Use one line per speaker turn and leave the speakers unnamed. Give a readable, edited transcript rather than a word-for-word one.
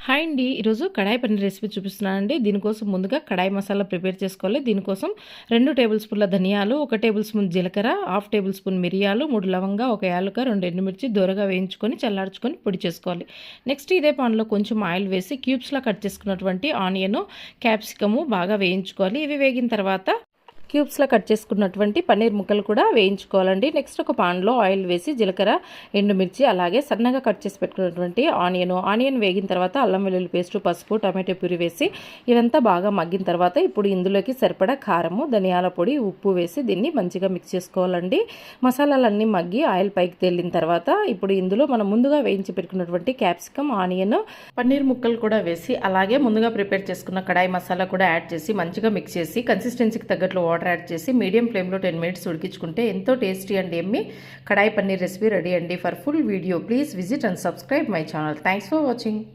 Hi అండి. ఈరోజు కడాయి paneer recipe చూపిస్తున్నానండి. దీనికోసం ముందుగా కడాయి మసాలా ప్రిపేర్ చేసుకోవాలి. దీనికోసం 2 టేబుల్ స్పూన్ల ధనియాలు, 1 టేబుల్ స్పూన్ జీలకర్ర, హాఫ్ టేబుల్ స్పూన్ మిరియాలు, 3 లవంగా, 1 యాలుక, 2 ఎండుమిర్చి దోరగా వేయించుకొని చల్లార్చుకొని పొడి చేసుకోవాలి. నెక్స్ట్ ఇదే పాన్లో కొంచెం ఆయిల్ వేసి క్యూబ్స్లా కట్ చేసుకున్నటువంటి ఆనియన్, క్యాప్సికము బాగా వేయించుకోవాలి. ఇవి వేగిన తర్వాత క్యూబ్స్లో కట్ చేసుకున్నటువంటి పన్నీర్ ముక్కలు కూడా వేయించుకోవాలండి. నెక్స్ట్ ఒక పాన్లో ఆయిల్ వేసి జీలకర్ర, ఎండుమిర్చి, అలాగే సన్నగా కట్ చేసి పెట్టుకున్నటువంటి ఆనియన్ వేగిన తర్వాత అల్లం వెల్లుల్లి పేస్టు, పసుపు, టమాటో ప్యూరీ వేసి ఇదంతా బాగా మగ్గిన తర్వాత ఇప్పుడు ఇందులోకి సరిపడా కారము, ధనియాల పొడి, ఉప్పు వేసి దీన్ని మంచిగా మిక్స్ చేసుకోవాలండి. మసాలాలన్నీ మగ్గి ఆయిల్ పైకి తేలిన తర్వాత ఇప్పుడు ఇందులో మనం ముందుగా వేయించి పెట్టుకున్నటువంటి క్యాప్సికమ్, ఆనియన్, పన్నీర్ ముక్కలు కూడా వేసి అలాగే ముందుగా ప్రిపేర్ చేసుకున్న కడాయి మసాలా కూడా యాడ్ చేసి మంచిగా మిక్స్ చేసి కన్సిస్టెన్సీకి తగ్గట్లు వాటర్ యాడ్ చేసి మీడియం ఫ్లేమ్లో 10 మినిట్స్ ఉడికించుకుంటే ఎంతో tasty and yummy kadai paneer recipe ready అండి. For full video please visit and subscribe my channel. Thanks for watching.